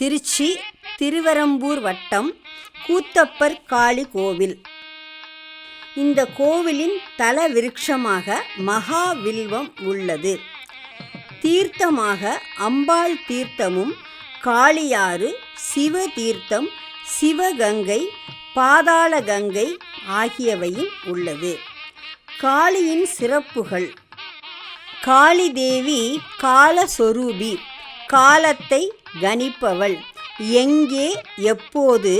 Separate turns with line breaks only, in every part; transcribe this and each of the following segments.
திருச்சி திருவெறும்பூர் வட்டம் கூத்தப்பர் காளி கோவில். இந்த கோவிலின் தல விருட்சமாக மகாவில்வம் உள்ளது. தீர்த்தமாக அம்பாள் தீர்த்தமும் காளியாறு, சிவ தீர்த்தம், சிவகங்கை, பாதாள கங்கை ஆகியவையும் உள்ளது. காளியின் சிறப்புகள்: காளி தேவி காலஸ்வரூபி, காலத்தை கணிப்பவள். எங்கே எப்போது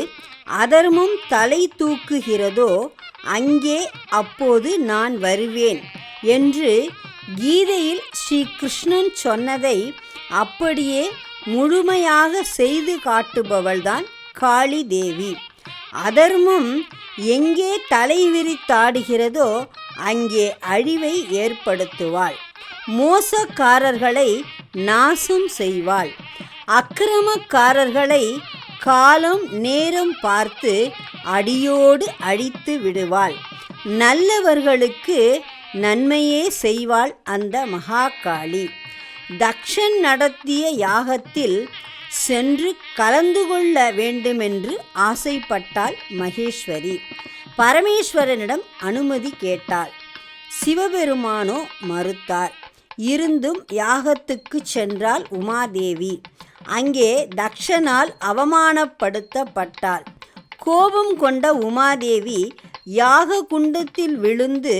அதர்மம் தலை தூக்குகிறதோ அங்கே அப்போது நான் வருவேன் என்று கீதையில் ஸ்ரீ கிருஷ்ணன் சொன்னதை அப்படியே முழுமையாக செய்து காட்டுபவள்தான் காளி தேவி. அதர்மம் எங்கே தலை விரித்தாடுகிறதோ அங்கே அழிவை ஏற்படுத்துவாள். மோசக்காரர்களை நாசம் செய்வாள். அக்கிரமக்காரர்களை காலம் நேரம் பார்த்து அடியோடு அழித்து விடுவாள். நல்லவர்களுக்கு நன்மையே செய்வாள் அந்த மகாகாளி. தக்ஷன் நடத்திய யாகத்தில் சென்று கலந்து கொள்ள வேண்டுமென்று ஆசைப்பட்டாள் மகேஸ்வரி. பரமேஸ்வரனிடம் அனுமதி கேட்டாள். சிவபெருமானோ மறுத்தார். இருந்தும் யாகத்துக்கு சென்றாள் உமாதேவி. அங்கே தக்ஷனால் அவமானப்படுத்தப்பட்டாள். கோபம் கொண்ட உமாதேவி யாக குண்டத்தில் விழுந்து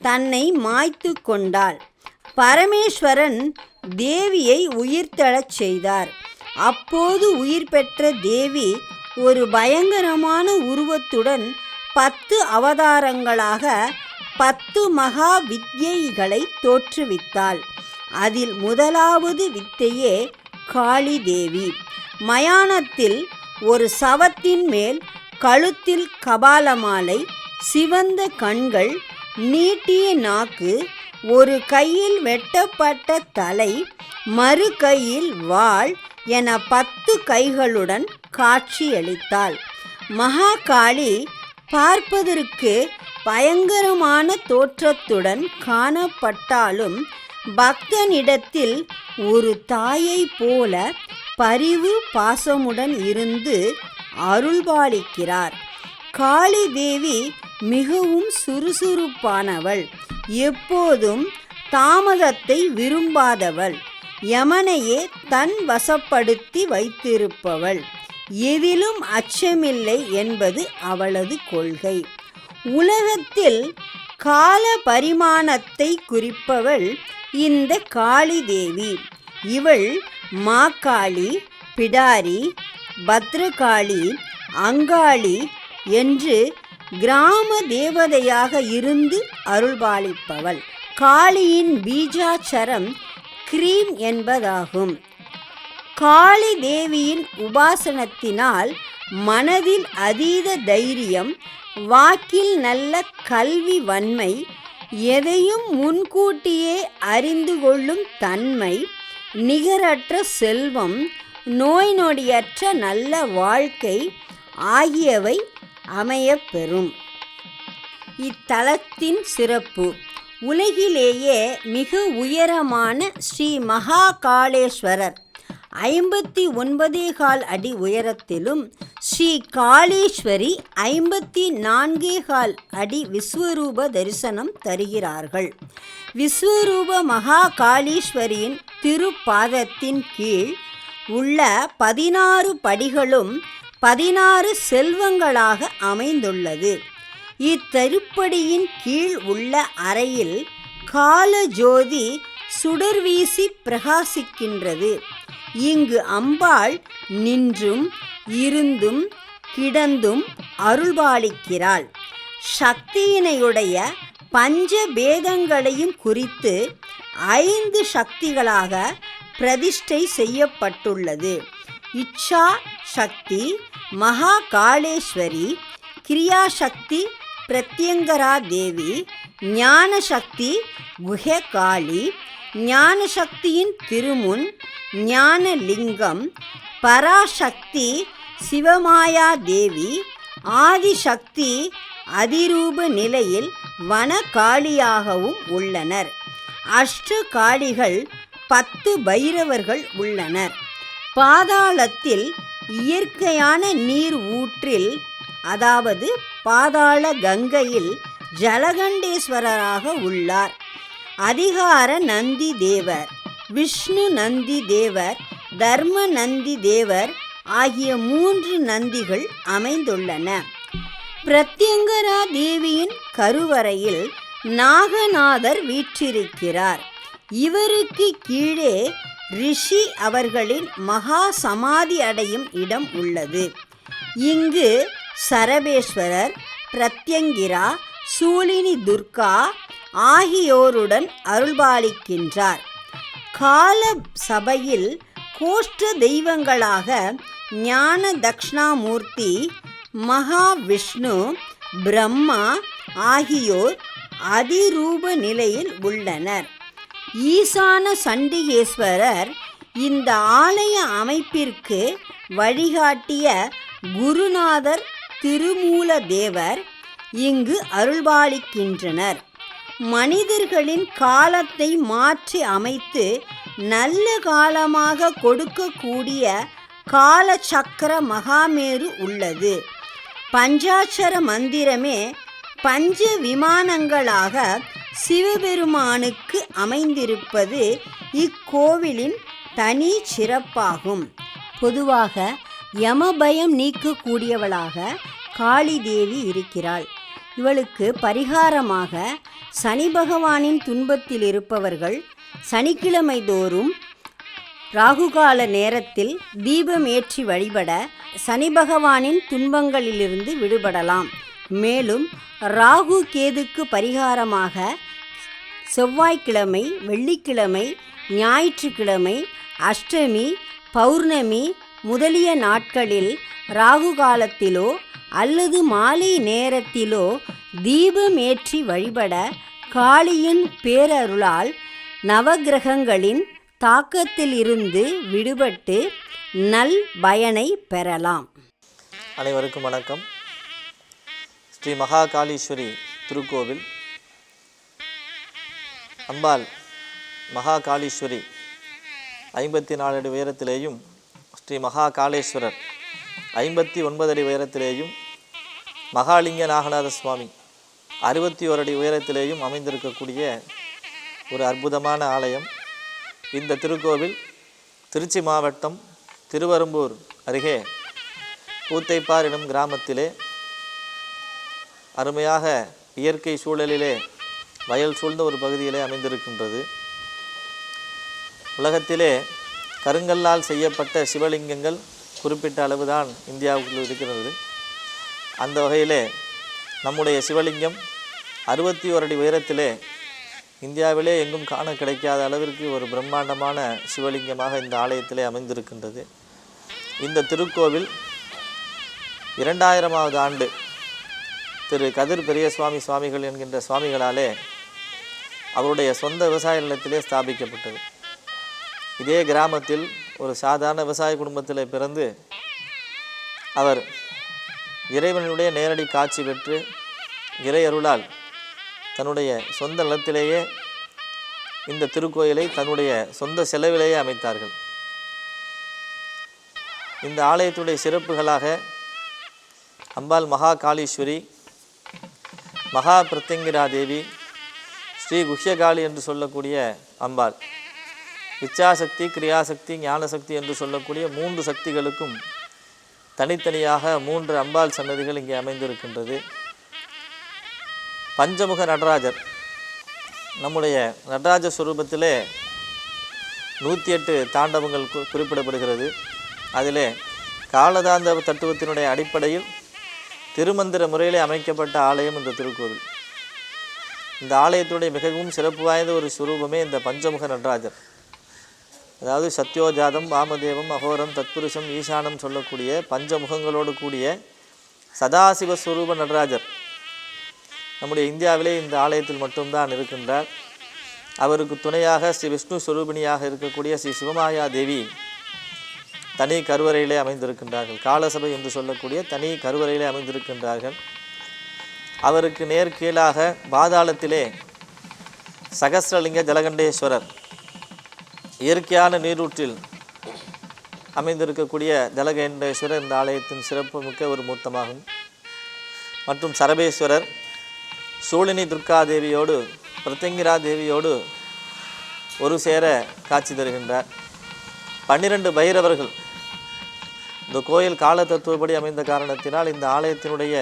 தன்னை மாய்த்து கொண்டாள். பரமேஸ்வரன் தேவியை உயிர்த்தெழச் செய்தார். அப்போது உயிர் பெற்ற தேவி ஒரு பயங்கரமான உருவத்துடன் 10 அவதாரங்களாக 10 மகா வித்யைகளை தோற்றுவித்தாள். அதில் முதலாவது வித்தையே காளி தேவி. மயானத்தில் ஒரு சவத்தின் மேல் கழுத்தில் கபாலமாலை, சிவந்த கண்கள், நீட்டிய நாக்கு, ஒரு கையில் வெட்டப்பட்ட தலை, மறு கையில் வாள் என 10 கைகளுடன் காட்சியளித்தாள். மகாகாளி பார்ப்பதற்கு பயங்கரமான தோற்றத்துடன் காணப்பட்டாலும் பக்தனிடத்தில் ஒரு தாயை போல பரிவு பாசமுடன் இருந்து அருள்பாலிக்கிறார். காளி தேவி மிகவும் சுறுசுறுப்பானவள். எப்போதும் தாமதத்தை விரும்பாதவள். யமனையே தன் வசப்படுத்தி வைத்திருப்பவள். எதிலும் அச்சமில்லை என்பது அவளது கொள்கை. உலகத்தில் கால பரிமாணத்தை குறிப்பவள் இந்த காளி தேவி. இவள் மாகாளி, பிடாரி, பத்ரகாளி, அங்காளி என்று கிராம தேவதையாக இருந்து அருள்பாலிப்பவள். காளியின் பீஜாட்சரம் கிரீம் என்பதாகும். காளி தேவியின் உபாசனத்தினால் மனதில் அதீத தைரியம், வாக்கில் நல்ல கல்வி வன்மை, எதையும் முன்கூட்டியே அறிந்து கொள்ளும் தன்மை, நிகரற்ற செல்வம், நோய் நொடியற்ற நல்ல வாழ்க்கை ஆகியவை அமையப்பெறும். இத்தலத்தின் சிறப்பு: உலகிலேயே மிக உயரமான ஸ்ரீ மகாகாளேஸ்வரர் 59.25 அடி உயரத்திலும், ஸ்ரீ காளீஸ்வரி 54.25 அடி விஸ்வரூப தரிசனம் தருகிறார்கள். விஸ்வரூப மகாகாளீஸ்வரியின் திருப்பாதத்தின் கீழ் உள்ள 16 படிகளும் 16 செல்வங்களாக அமைந்துள்ளது. இத்திருப்படியின் கீழ் உள்ள அறையில் காலஜோதி சுடர்வீசி பிரகாசிக்கின்றது. இங்கு அம்பாள் நின்றும் இருந்தும் கிடந்தும் அருள்பாலிக்கிறாள். சக்தியினையுடைய பஞ்ச பேதங்களையும் குறித்து 5 சக்திகளாக பிரதிஷ்டை செய்யப்பட்டுள்ளது. இச்சா சக்தி மகாகாளேஸ்வரி, கிரியாசக்தி பிரத்யங்கரா தேவி, ஞான சக்தி குஹகாளி, ஞான சக்தியின் திருமுன் ஞானலிங்கம், பராசக்தி சிவமாயா தேவி, ஆதிசக்தி அதிரூப நிலையில் வனகாளியாகவும் உள்ளனர். அஷ்டகாளிகள் 10 பைரவர்கள் உள்ளனர். பாதாளத்தில் இயற்கையான நீர் ஊற்றில், அதாவது பாதாள கங்கையில் ஜலகண்டேஸ்வரராக உள்ளார். அதிகார நந்தி தேவர், விஷ்ணு நந்தி தேவர், தர்ம நந்தி தேவர் ஆகிய 3 நந்திகள் அமைந்துள்ளன. பிரத்யங்கரா தேவியின் கருவறையில் நாகநாதர் வீற்றிருக்கிறார். இவருக்கு கீழே ரிஷி அவர்களின் மகா சமாதி அடையும் இடம் உள்ளது. இங்கு சரபேஸ்வரர், பிரத்யங்கிரா, சூலினி துர்கா ஆகியோருடன் அருள்பாலிக்கின்றார். கால சபையில் கோஷ்ட தெய்வங்களாக ஞான தக்ஷணாமூர்த்தி, மகாவிஷ்ணு, பிரம்மா ஆகியோர் அதிரூப நிலையில் உள்ளனர். ஈசான சண்டிகேஸ்வரர் இந்த ஆலய அமைப்பிற்கு வழிகாட்டிய குருநாதர் திருமூலதேவர் இங்கு அருள்பாலிக்கின்றனர். மனிதர்களின் காலத்தை மாற்றி அமைத்து நல்ல காலமாக கொடுக்கக்கூடிய காலசக்கர மகாமேரு உள்ளது. பஞ்சாட்சர மந்திரமே பஞ்ச விமானங்களாக சிவபெருமானுக்கு அமைந்திருப்பது இக்கோவிலின் தனி சிறப்பாகும். பொதுவாக யமபயம் நீக்கக்கூடியவளாக காளி தேவி இருக்கிறாள். இவளுக்கு பரிகாரமாக சனி பகவானின் துன்பத்தில் இருப்பவர்கள் சனிக்கிழமை தோறும் ராகுகால நேரத்தில் தீபம் ஏற்றி வழிபட சனி பகவானின் துன்பங்களிலிருந்து விடுபடலாம். மேலும் ராகு கேதுக்கு பரிகாரமாக செவ்வாய்க்கிழமை, வெள்ளிக்கிழமை, ஞாயிற்றுக்கிழமை, அஷ்டமி, பௌர்ணமி முதலிய நாட்களில் ராகு காலத்திலோ அல்லது மாலை நேரத்திலோ தீபம் ஏற்றி வழிபட காளியின் பேரருளால் நவக்கிரகங்களின் தாக்கத்தில் இருந்து விடுபட்டு நல் பயனை பெறலாம்.
அனைவருக்கும் வணக்கம். ஸ்ரீ மகாகாளீஸ்வரி திருக்கோவில். அம்பாள் மகாகாளீஸ்வரி 54 அடி உயரத்திலேயும், ஸ்ரீ மகாகாளேஸ்வரர் 59 அடி உயரத்திலேயும், மகாலிங்க நாகநாத சுவாமி 61 அடி உயரத்திலேயும் அமைந்திருக்கக்கூடிய ஒரு அற்புதமான ஆலயம். இந்த திருக்கோவில் திருச்சி மாவட்டம் திருவெரும்பூர் அருகே கூத்தைப்பார் எனும் கிராமத்திலே அருமையாக இயற்கை சூழலிலே வயல் சூழ்ந்த ஒரு பகுதியிலே அமைந்திருக்கின்றது. உலகத்திலே கருங்கல்லால் செய்யப்பட்ட சிவலிங்கங்கள் குறிப்பிட்ட அளவுதான் இந்தியாவுக்குள் இருக்கிறது. அந்த வகையிலே நம்முடைய சிவலிங்கம் 61 அடி உயரத்திலே இந்தியாவிலே எங்கும் காண கிடைக்காத அளவிற்கு ஒரு பிரம்மாண்டமான சிவலிங்கமாக இந்த ஆலயத்திலே அமைந்திருக்கின்றது. இந்த திருக்கோவில் 2000வது ஆண்டு திரு கதிர் பெரியசுவாமி சுவாமிகள் என்கின்ற சுவாமிகளாலே அவருடைய சொந்த விவசாய நிலத்திலே ஸ்தாபிக்கப்பட்டது. இதே கிராமத்தில் ஒரு சாதாரண விவசாய குடும்பத்தில் பிறந்து அவர் இறைவனுடைய நேரடி காட்சி பெற்று இறை அருளால் தன்னுடைய சொந்த நிலத்திலேயே இந்த திருக்கோயிலை தன்னுடைய சொந்த செலவிலேயே அமைத்தார்கள். இந்த ஆலயத்துடைய சிறப்புகளாக அம்பாள் மகாகாளீஸ்வரி, மகா பிரத்யங்கிரா தேவி, ஸ்ரீ குஹ்யகாளி என்று சொல்லக்கூடிய அம்பாள், இச்சாசக்தி, கிரியாசக்தி, ஞானசக்தி என்று சொல்லக்கூடிய 3 சக்திகளுக்கும் தனித்தனியாக 3 அம்பாள் சன்னதிகள் இங்கே அமைந்திருக்கின்றது. பஞ்சமுக நடராஜர், நம்முடைய நடராஜ ஸ்வரூபத்திலே 108 தாண்டவங்கள் குறிப்பிடப்படுகிறது. அதிலே காலதாந்த தத்துவத்தினுடைய அடிப்படையில் திருமந்திர முறையிலே அமைக்கப்பட்ட ஆலயம் இந்த திருக்கோவில். இந்த ஆலயத்துடைய மிகவும் சிறப்பு வாய்ந்த ஒரு சுரூபமே இந்த பஞ்சமுக நடராஜர். அதாவது சத்யோஜாதம், வாமதேவம், அகோரம், தத்புருஷம், ஈசானம் சொல்லக்கூடிய பஞ்சமுகங்களோடு கூடிய சதாசிவ ஸ்வரூப நடராஜர் நம்முடைய இந்தியாவிலே இந்த ஆலயத்தில் மட்டும்தான் இருக்கின்றார். அவருக்கு துணையாக ஸ்ரீ விஷ்ணு ஸ்வரூபிணியாக இருக்கக்கூடிய ஸ்ரீ சிவமாயா தேவி தனி கருவறையிலே அமைந்திருக்கின்றார்கள். காலசபை என்று சொல்லக்கூடிய தனி கருவறையிலே அமைந்திருக்கின்றார்கள். அவருக்கு நேர் கீழாக பாதாளத்திலே சகஸ்ரலிங்க ஜலகண்டேஸ்வரர் இயற்கையான நீரூற்றில் அமைந்திருக்கக்கூடிய ஜலகண்டேஸ்வரர் இந்த ஆலயத்தின் சிறப்பு மிக்க ஒரு மூர்த்தமாகும். மற்றும் சரபேஸ்வரர் சூழினி துர்காதேவியோடு பிரத்யங்கிரா தேவியோடு ஒரு சேர காட்சி தருகின்றார். 12 பைரவர்கள் இந்த கோயில் கால தத்துவப்படி அமைந்த காரணத்தினால் இந்த ஆலயத்தினுடைய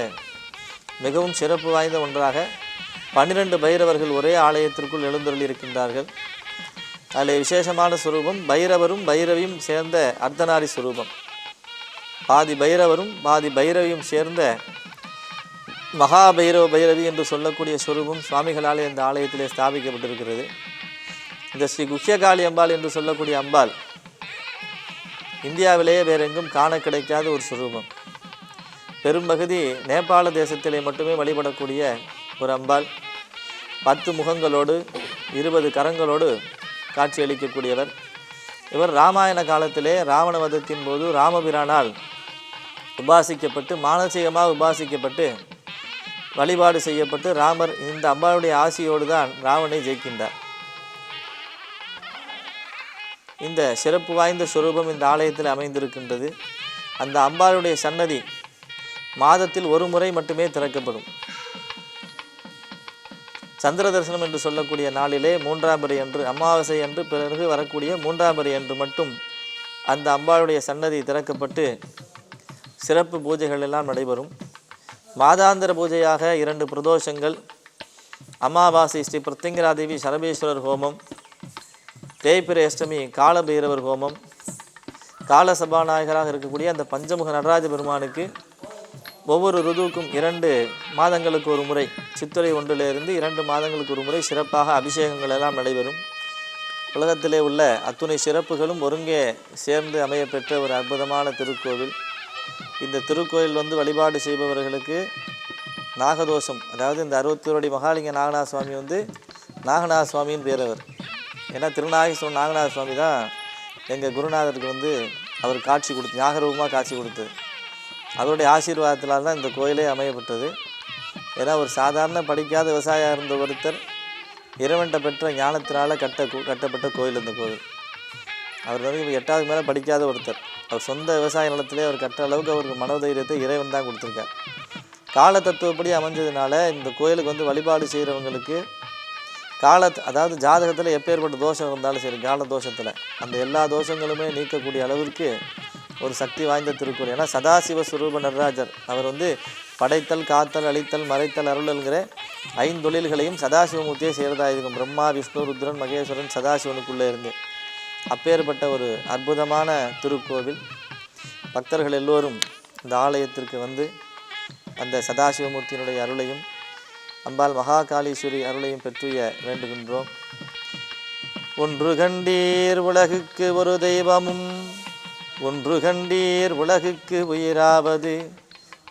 மிகவும் சிறப்பு வாய்ந்த ஒன்றாக 12 பைரவர்கள் ஒரே ஆலயத்திற்குள் எழுந்தருளி இருக்கின்றார்கள். அதில் விசேஷமான சுரூபம் பைரவரும் பைரவியும் சேர்ந்த அர்த்தநாரி சுரூபம். பாதி பைரவரும் பாதி பைரவியும் சேர்ந்த மகாபைரவ பைரவி என்று சொல்லக்கூடிய சுரூபம் சுவாமிகளாலே இந்த ஆலயத்திலே ஸ்தாபிக்கப்பட்டிருக்கிறது. இந்த ஸ்ரீ குஹ்யகாளி அம்பாள் என்று சொல்லக்கூடிய அம்பாள் இந்தியாவிலேயே வேறெங்கும் காண கிடைக்காத ஒரு சுரூபம். பெரும்பகுதி நேபாள தேசத்திலே மட்டுமே வழிபடக்கூடிய ஒரு அம்பாள். 10 முகங்களோடு 20 கரங்களோடு காட்சியளிக்கக்கூடியவர். இவர் ராமாயண காலத்திலே ராவண வதத்தின் போது ராமபிரானால் உபாசிக்கப்பட்டு மானசீகமாக உபாசிக்கப்பட்டு வழிபாடு செய்யப்பட்டு ராமர் இந்த அம்பாளுடைய ஆசியோடு தான் ராவணனை ஜெயிக்கின்றார். இந்த சிறப்பு வாய்ந்த சுரூபம் இந்த ஆலயத்தில் அமைந்திருக்கின்றது. அந்த அம்பாளுடைய சன்னதி மாதத்தில் ஒரு முறை மட்டுமே திறக்கப்படும். சந்திர தரிசனம் என்று சொல்லக்கூடிய நாளிலே 3ஆம் பிறை அன்று அமாவாசை அன்று பிறகு வரக்கூடிய 3ஆம் பிறை அன்று மட்டும் அந்த அம்பாளுடைய சன்னதி திறக்கப்பட்டு சிறப்பு பூஜைகள் எல்லாம் நடைபெறும். மாதாந்திர பூஜையாக 2 பிரதோஷங்கள், அமாவாசை ஸ்ரீ பிரத்யங்கிரா தேவி சரபேஸ்வரர் ஹோமம், தேய்பிரை அஷ்டமி காலபைரவர் ஹோமம், கால சபாநாயகராக இருக்கக்கூடிய அந்த பஞ்சமுக நடராஜ பெருமானுக்கு ஒவ்வொரு ருதுவுக்கும் 2 மாதங்களுக்கு ஒரு முறை, சித்திரை 1லிருந்து 2 மாதங்களுக்கு ஒரு முறை சிறப்பாக அபிஷேகங்கள் எல்லாம் நடைபெறும். உலகத்திலே உள்ள அத்துணை சிறப்புகளும் ஒருங்கே சேர்ந்து அமையப்பெற்ற ஒரு அற்புதமான திருக்கோவில். இந்த திருக்கோயில் வழிபாடு செய்பவர்களுக்கு நாகதோஷம், அதாவது இந்த 61 அடி மகாலிங்க நாகநாத சுவாமி நாகநாத சுவாமின்னு பேர் அவர். ஏன்னா திருநாகேஸ்வரம் நாகநாத சுவாமி தான் எங்கள் குருநாதருக்கு அவர் காட்சி கொடுத்து ஞாகரூபமாக காட்சி கொடுத்தது. அவருடைய ஆசீர்வாதத்தினால் தான் இந்த கோயிலே அமையப்பட்டது. ஏன்னா ஒரு சாதாரண படிக்காத விவசாயியாக இருந்த ஒருத்தர் இறைவன்கிட்ட பெற்ற ஞானத்தினால் கட்டப்பட்ட கோயில் இந்த கோவில். அவர் 8வது மேலே படிக்காத ஒருத்தர். அவர் சொந்த விவசாய நிலத்திலே அவர் கட்டுற அளவுக்கு அவருக்கு மனோதைரியத்தை இறைவன் தான் கொடுத்துருக்கார். கால தத்துவப்படி அமைஞ்சதுனால இந்த கோயிலுக்கு வழிபாடு செய்கிறவங்களுக்கு அதாவது ஜாதகத்தில் எப்பேற்பட்ட தோஷம் இருந்தாலும் சரி, கால தோஷத்தில் அந்த எல்லா தோஷங்களுமே நீக்கக்கூடிய அளவிற்கு ஒரு சக்தி வாய்ந்த திருக்கோயில். ஏன்னா சதாசிவ சுரூப நடராஜர் அவர் படைத்தல், காத்தல், அழித்தல், மறைத்தல், அருளல்கிற 5 தொழில்களையும் சதாசிவமூர்த்தியை செய்கிறதா இருக்கும். பிரம்மா, விஷ்ணு, ருத்ரன், மகேஸ்வரன் சதாசிவனுக்குள்ளே இருந்து அப்பேற்பட்ட ஒரு அற்புதமான திருக்கோவில். பக்தர்கள் எல்லோரும் இந்த ஆலயத்திற்கு அந்த சதாசிவமூர்த்தியினுடைய அருளையும் அம்பாள் மகாகாளீஸ்வரி அருளையும் பெற்றுய வேண்டுகின்றோம். ஒன்று கண்டீர் உலகுக்கு ஒரு தெய்வமும், ஒன்று கண்டீர் உலகுக்கு உயிராவது,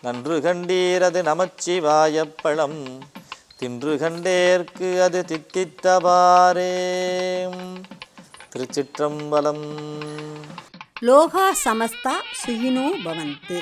நன்று கண்டீர் அது நமச்சிவாயப்பழம், தின்று கண்டேற்கு அது தித்தித்தவாரே. திருச்சிற்றம்பலம்.
லோகா சமஸ்தா சுயினோ பவந்து.